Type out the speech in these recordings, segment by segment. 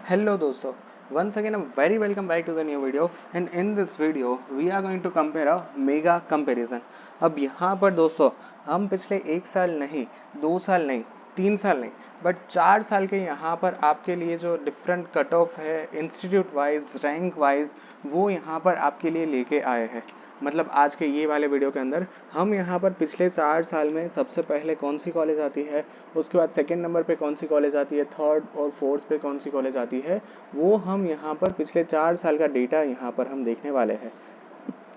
Hello दोस्तों, once again a very welcome back to the new video and in this video we are going to compare a mega comparison। अब यहाँ पर दोस्तों हम पिछले 1 साल नहीं, 2 साल नहीं, 3 साल नहीं बट 4 साल के यहाँ पर आपके लिए जो डिफरेंट कट ऑफ है इंस्टीट्यूट वाइज रैंक वाइज वो यहाँ पर आपके लिए लेके आए हैं। मतलब आज के ये वाले वीडियो के अंदर हम यहाँ पर पिछले 4 साल में सबसे पहले कौन सी कॉलेज आती है, उसके बाद सेकंड नंबर पे कौन सी कॉलेज आती है, थर्ड और फोर्थ पे कौन सी कॉलेज आती है, वो हम यहाँ पर पिछले 4 साल का डेटा यहाँ पर हम देखने वाले हैं।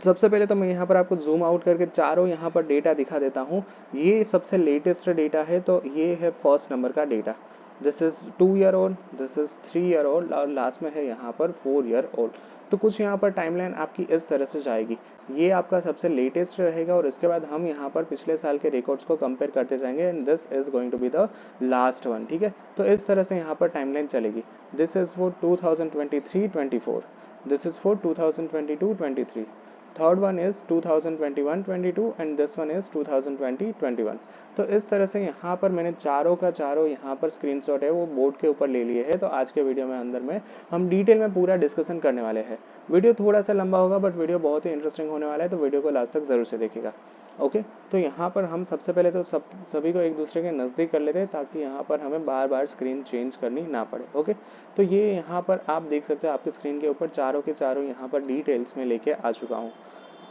सबसे पहले तो मैं यहाँ पर आपको जूम आउट करके चारों यहाँ पर डेटा दिखा देता हूँ। ये सबसे लेटेस्ट डेटा है, तो ये है फर्स्ट नंबर का data. This is 2 year old, this is 3 year old और लास्ट में है यहाँ पर 4 ईयर ओल्ड। तो कुछ यहाँ पर टाइमलाइन आपकी इस तरह से जाएगी। ये आपका सबसे लेटेस्ट रहेगा और इसके बाद हम यहाँ पर पिछले साल के रिकॉर्ड्स को कंपेयर करते जाएंगे and this is going to be the last one. ठीक है, तो इस तरह से यहाँ पर टाइमलाइन चलेगी। This is for 2023-24, this is for 2022-23, third one is 2021-22 and this one is 2020-21। तो इस तरह से यहाँ पर मैंने चारों का चारों यहाँ पर स्क्रीनशॉट है वो बोर्ड के ऊपर ले लिए है। तो आज के वीडियो में अंदर में हम डिटेल में पूरा डिस्कशन करने वाले हैं। वीडियो थोड़ा सा लंबा होगा बट वीडियो बहुत ही इंटरेस्टिंग होने वाला है, तो वीडियो को लास्ट तक जरूर से देखिएगा। ओके, तो यहाँ पर हम सबसे पहले तो सभी को एक दूसरे के नज़दीक कर लेते हैं ताकि यहाँ पर हमें बार बार स्क्रीन चेंज करनी ना पड़े। ओके, तो ये यहाँ पर आप देख सकते हैं आपके स्क्रीन के ऊपर चारों के चारों यहाँ पर डिटेल्स में लेके आ चुका हूँ।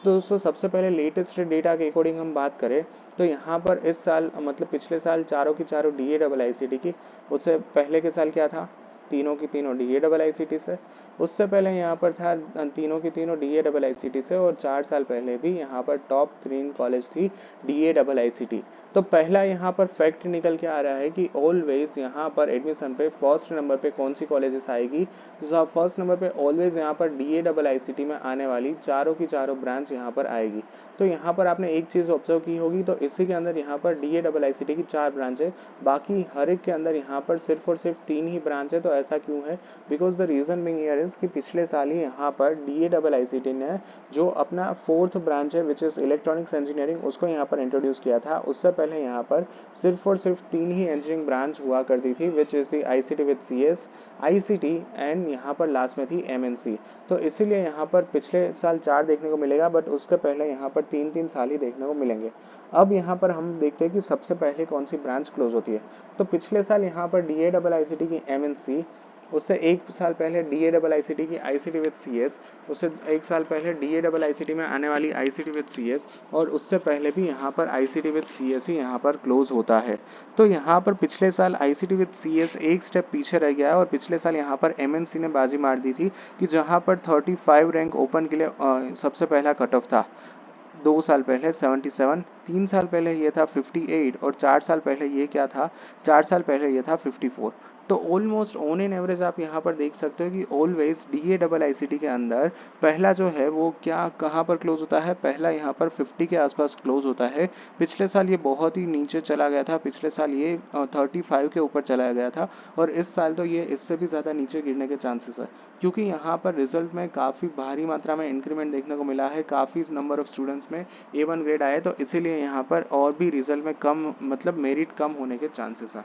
तो दोस्तों सबसे पहले लेटेस्ट डेटा के अकॉर्डिंग हम बात करें तो यहाँ पर इस साल मतलब पिछले साल चारों की चारों DAIICT की, उससे पहले के साल क्या था, तीनों की तीनों DAIICT से, उससे पहले यहाँ पर था तीनों की तीनों DAIICT से और 4 साल पहले भी यहाँ पर टॉप 3 कॉलेज थी DAIICT। तो पहला यहाँ पर फैक्ट निकल के आ रहा है कि ऑलवेज यहाँ पर एडमिशन पे फर्स्ट नंबर पे कौन सी कॉलेजेस आएगी, तो फर्स्ट नंबर पे ऑलवेज यहाँ पर DAIICT में आने वाली चारों की चारों ब्रांच यहाँ पर आएगी। तो यहाँ पर आपने एक चीज़ ऑब्जर्व की होगी, तो इसी के अंदर यहाँ पर DAIICT की 4 ब्रांच है, बाकी हर एक के अंदर यहाँ पर सिर्फ और सिर्फ 3 ही ब्रांच है। तो ऐसा क्यों है? Because the reason Bing here is कि पिछले साल ही यहाँ पर DAIICT ने जो अपना फोर्थ ब्रांच है विच इज़ इलेक्ट्रॉनिक्स इंजीनियरिंग उसको यहाँ पर इंट्रोड्यूस किया था। उससे पहले यहाँ पर सिर्फ और सिर्फ 3 ही इंजीनियरिंग ब्रांच हुआ करती थी which is the ICT with CS, ICT and यहाँ पर लास्ट में थी MNC। तो इसीलिए यहाँ पर पिछले साल 4 देखने को मिलेगा बट उसके पहले यहाँ पर 3-3 साल ही देखने को मिलेंगे। अब यहाँ पर हम देखते हैं कि सबसे पहले कौन सी ब्रांच क्लोज होती है। तो पिछले साल यहाँ पर DAIICT की MNC, उससे एक साल पहले DAIICT की ICT विद CS, उससे एक साल पहले DAIICT में आने वाली ICT विद CS और उससे पहले भी यहाँ पर ICT विद CS ही यहाँ पर क्लोज होता है। तो यहाँ पर पिछले साल ICT विद CS एक स्टेप पीछे रह गया है और पिछले साल यहाँ पर MNC ने बाजी मार दी थी कि जहाँ पर 35 रैंक ओपन के लिए सबसे पहला कट ऑफ था। 2 साल पहले 77, 3 साल पहले ये था 58 और 4 साल पहले ये क्या था, 4 साल पहले ये था 54। तो ऑलमोस्ट ऑन एन एवरेज आप यहाँ पर देख सकते हो कि ऑलवेज DAIICT के अंदर पहला जो है वो क्या कहाँ पर क्लोज होता है, पहला यहाँ पर 50 के आसपास क्लोज होता है। पिछले साल ये बहुत ही नीचे चला गया था, पिछले साल ये 35 के ऊपर चला गया था और इस साल तो ये इससे भी ज़्यादा नीचे गिरने के चांसेस है क्योंकि यहाँ पर रिजल्ट में काफ़ी भारी मात्रा में इंक्रीमेंट देखने को मिला है, काफ़ी नंबर ऑफ स्टूडेंट्स में A1 ग्रेड आए, तो इसीलिए यहाँ पर और भी रिजल्ट में कम मतलब मेरिट कम होने के चांसेस हैं।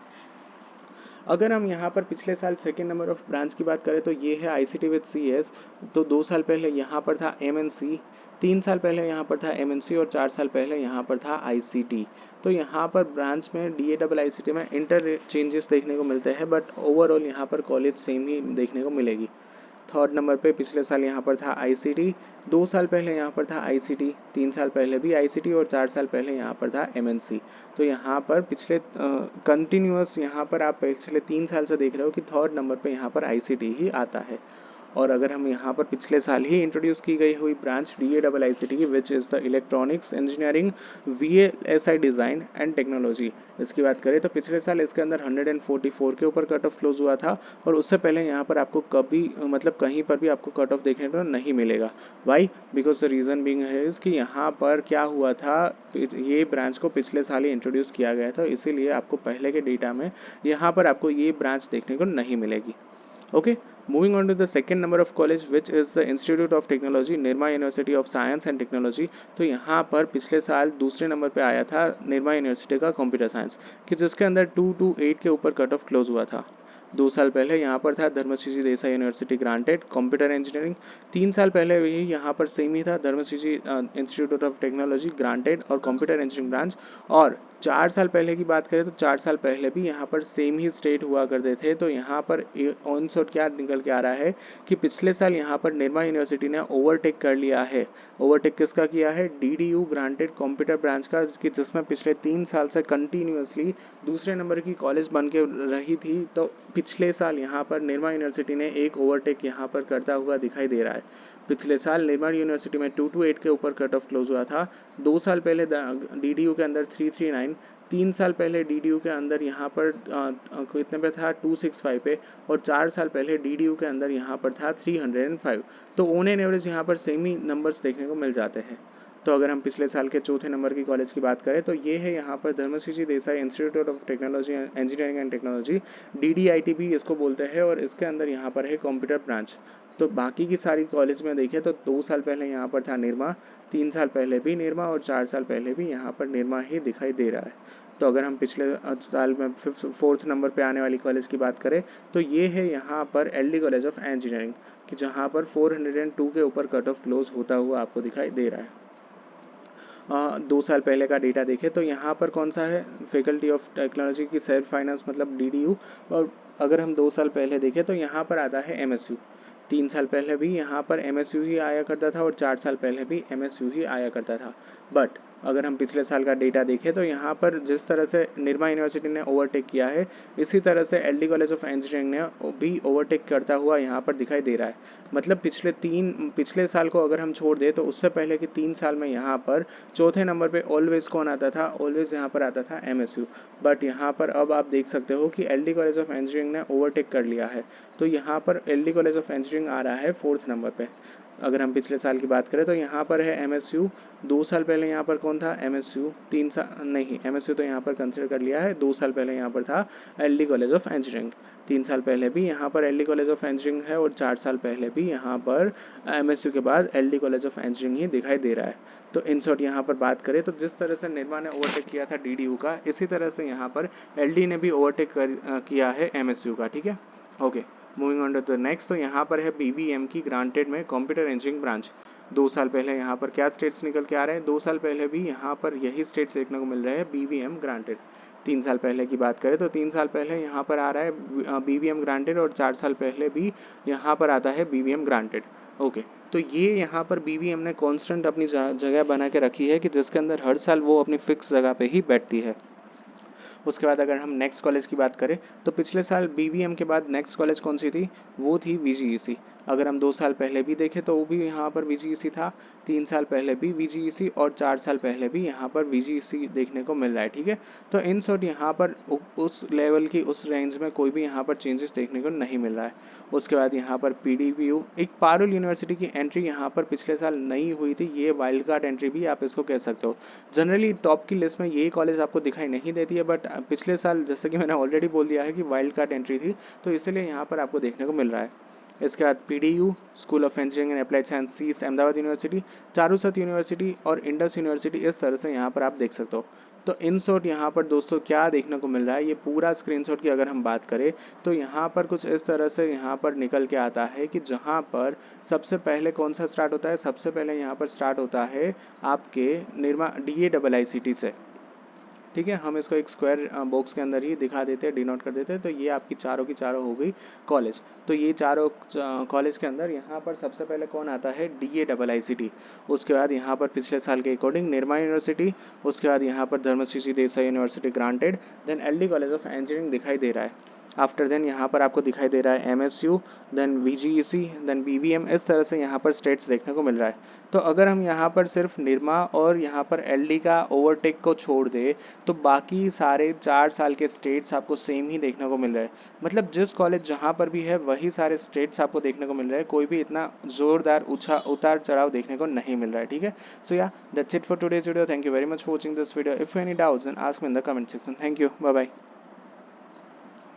अगर हम यहाँ पर पिछले साल सेकेंड नंबर ऑफ ब्रांच की बात करें तो ये है ICT विद CS। तो 2 साल पहले यहाँ पर था MNC, 3 साल पहले यहाँ पर था MNC और 4 साल पहले यहाँ पर था ICT। तो यहाँ पर ब्रांच में DAIICT में इंटर चेंजेस देखने को मिलते हैं बट ओवरऑल यहाँ पर कॉलेज सेम ही देखने को मिलेगी। थर्ड नंबर पे पिछले साल यहाँ पर था ICT, 2 साल पहले यहाँ पर था ICT, 3 साल पहले भी ICT और 4 साल पहले यहाँ पर था MNC। तो यहाँ पर पिछले कंटिन्यूअस यहाँ पर आप पिछले 3 साल से देख रहे हो कि थर्ड नंबर पे यहाँ पर ICT ही आता है। और अगर हम यहाँ पर पिछले साल ही इंट्रोड्यूस की गई हुई ब्रांच DAIICT की which is the electronics engineering VLSI design and technology, इसकी बात करें तो पिछले साल इसके अंदर 144 के ऊपर कट ऑफ क्लोज हुआ था और उससे पहले यहाँ पर आपको कभी मतलब कहीं पर भी आपको कट ऑफ देखने को नहीं मिलेगा। Why? Because the reason being is कि यहाँ पर क्या हुआ था, ये ब्रांच को पिछले साल ही इंट्रोड्यूस किया गया था, इसीलिए आपको पहले के डेटा में यहाँ पर आपको ये ब्रांच देखने को नहीं मिलेगी। Okay, moving on to the second number of college which is the Institute of Technology, Nirma university of science and technology. तो यहाँ पर पिछले साल दूसरे नंबर पे आया था निर्मा यूनिवर्सिटी का कंप्यूटर साइंस कि जिसके अंदर 228 के ऊपर कट ऑफ क्लोज हुआ था। 2 साल पहले यहाँ पर था Dharmashri Desai university granted computer engineering. 3 साल पहले भी यहाँ पर सेम ही था Dharmashri institute of technology granted और कंप्यूटर इंजीनियरिंग ब्रांच। और 4 साल पहले की बात करें तो 4 साल पहले भी यहाँ पर सेम ही स्टेट हुआ करते थे। तो यहाँ पर ऑन शॉट क्या निकल के आ रहा है कि पिछले साल यहाँ पर निर्मा यूनिवर्सिटी ने ओवरटेक कर लिया है। ओवरटेक किसका किया है? DDU ग्रांटेड कंप्यूटर ब्रांच का, कि जिसमें पिछले 3 साल से कंटिन्यूसली दूसरे नंबर की कॉलेज बन के रही थी। तो पिछले साल यहाँ पर निर्मा यूनिवर्सिटी ने एक ओवरटेक यहाँ पर करता हुआ दिखाई दे रहा है। पिछले साल निर्मा यूनिवर्सिटी में 228 के ऊपर कट ऑफ क्लोज हुआ था। 2 साल पहले DDU के अंदर 339, 3 साल पहले DDU के अंदर यहाँ पर कितने पे था? 265 पे। और 4 साल पहले DDU के अंदर यहाँ पर था 305। तो ऑन एन एवरेज यहाँ पर सेम ही नंबर्स देखने को मिल जाते हैं। तो अगर हम पिछले साल के चौथे नंबर की कॉलेज की बात करें तो ये है यहाँ पर Dharmashri Desai institute of technology engineering and technology, DDIT भी इसको बोलते हैं। और इसके अंदर यहाँ पर है कंप्यूटर ब्रांच। तो बाकी की सारी कॉलेज में देखें तो 2 साल पहले यहाँ पर था निर्मा, 3 साल पहले भी निर्मा और 4 साल पहले भी यहाँ पर निर्मा ही दिखाई दे रहा है। तो अगर हम पिछले साल में 4th नंबर पे आने वाली कॉलेज की बात करें तो ये है यहाँ पर LD कॉलेज ऑफ इंजीनियरिंग, कि जहाँ पर 402 के ऊपर कट ऑफ क्लोज होता हुआ आपको दिखाई दे रहा है। 2 साल पहले का डेटा देखें तो यहाँ पर कौन सा है? फैकल्टी ऑफ टेक्नोलॉजी की सेल्फ फाइनेंस मतलब DDU। और अगर हम 2 साल पहले देखें तो यहाँ पर आता है MSU। 3 साल पहले भी यहाँ पर MSU ही आया करता था और 4 साल पहले भी MSU ही आया करता था। बट अगर हम पिछले साल का डेटा देखें तो यहाँ पर जिस तरह से निर्मा यूनिवर्सिटी ने ओवरटेक किया है, इसी तरह से LD कॉलेज ऑफ इंजीनियरिंग ने भी ओवरटेक करता हुआ यहाँ पर दिखाई दे रहा है। मतलब पिछले साल को अगर हम छोड़ दें तो उससे पहले के 3 साल में यहाँ पर चौथे नंबर पे ऑलवेज कौन आता था? ऑलवेज यहाँ पर आता था MSU। बट यहाँ पर अब आप देख सकते हो कि LD कॉलेज ऑफ इंजीनियरिंग ने ओवरटेक कर लिया है। तो यहाँ पर LD कॉलेज ऑफ इंजीनियरिंग आ रहा है 4th नंबर पे। अगर हम पिछले साल की बात करें तो यहाँ पर है MSU। 2 साल पहले यहाँ पर कौन था? MSU। 3 साल नहीं, MSU तो यहाँ पर कंसिडर कर लिया है। 2 साल पहले यहाँ पर था LD कॉलेज ऑफ इंजीनियरिंग। 3 साल पहले भी यहाँ पर LD कॉलेज ऑफ इंजीनियरिंग है और 4 साल पहले भी यहाँ पर MSU के बाद LD कॉलेज ऑफ इंजीनियरिंग ही दिखाई दे रहा है। तो इन शॉर्ट यहाँ पर बात करें तो जिस तरह से निर्मा ने ओवरटेक किया था DDU का, इसी तरह से यहाँ पर LD ने भी ओवरटेक किया है MSU का। ठीक है, okay. Moving on to the next, तो यहाँ पर है BVM की ग्रांटेड में कंप्यूटर इंजीनियरिंग ब्रांच। 2 साल पहले यहाँ पर क्या स्टेट्स निकल के आ रहे हैं? 2 साल पहले भी यहाँ पर यही स्टेट्स देखने को मिल रहे हैं, BVM ग्रांटेड। 3 साल पहले की बात करें तो 3 साल पहले यहाँ पर आ रहा है BVM ग्रांटेड और 4 साल पहले भी यहाँ पर आता है BVM ग्रांटेड। ओके, तो ये यहाँ पर BVM ने कॉन्स्टेंट अपनी जगह बना के रखी है, कि जिसके अंदर हर साल वो अपनी फिक्स जगह पे ही बैठती है। उसके बाद अगर हम नेक्स्ट कॉलेज की बात करें तो पिछले साल BVM के बाद नेक्स्ट कॉलेज कौन सी थी? वो थी VGEC। अगर हम 2 साल पहले भी देखें तो वो भी यहाँ पर VGEC था, 3 साल पहले भी VGEC और 4 साल पहले भी यहाँ पर VGEC देखने को मिल रहा है। ठीक है, तो इन शॉर्ट यहाँ पर उस लेवल की उस रेंज में कोई भी यहाँ पर चेंजेस देखने को नहीं मिल रहा है। उसके बाद यहाँ पर PDPU, एक पारुल यूनिवर्सिटी की एंट्री यहाँ पर पिछले साल नहीं हुई थी, ये वाइल्ड कार्ड एंट्री भी आप इसको कह सकते हो। जनरली टॉप की लिस्ट में ये कॉलेज आपको दिखाई नहीं देती है, बट पिछले साल जैसे कि मैंने ऑलरेडी बोल दिया है कि वाइल्ड कार्ड एंट्री थी, तो इसलिए यहाँ पर आपको देखने को मिल रहा है। इसके बाद PDU school of engineering and applied science SEAS Ahmedabad university, CHARUSAT university और इंडस यूनिवर्सिटी, इस तरह से यहाँ पर आप देख सकते हो। तो इन शॉर्ट यहाँ पर दोस्तों क्या देखने को मिल रहा है, ये पूरा स्क्रीनशॉट की अगर हम बात करें तो यहाँ पर कुछ इस तरह से यहाँ पर निकल के आता है कि जहाँ पर सबसे पहले कौन सा स्टार्ट होता है? सबसे पहले यहाँ पर स्टार्ट होता है आपके निर्मा DAIICT से। ठीक है, हम इसको एक स्क्वायर बॉक्स के अंदर ही दिखा देते हैं, डिनोट कर देते हैं। तो ये आपकी चारों की चारों हो गई कॉलेज। तो ये चारों कॉलेज के अंदर यहाँ पर सबसे पहले कौन आता है? DAIICT। उसके बाद यहाँ पर पिछले साल के अकॉर्डिंग निर्मा यूनिवर्सिटी, उसके बाद यहाँ पर Dharmashri Desai university granted, then LD college of engineering दिखाई दे रहा है। आफ्टर देन यहाँ पर आपको दिखाई दे रहा है MSU, then VGEC, then BVM, इस तरह से यहाँ पर स्टेट्स देखने को मिल रहा है। तो अगर हम यहाँ पर सिर्फ निर्मा और यहाँ पर LD का ओवरटेक को छोड़ दे तो बाकी सारे 4 साल के स्टेट्स आपको सेम ही देखने को मिल रहे हैं। मतलब जिस कॉलेज जहाँ पर भी है वही सारे स्टेट्स आपको देखने को मिल रहे हैं, कोई भी इतना जोरदार उतार चढ़ाव देखने को नहीं मिल रहा है। ठीक है, सो या that's it for today's video. Thank you very much for watching this video. If any doubts then ask me in the comment section. Thank you, bye bye.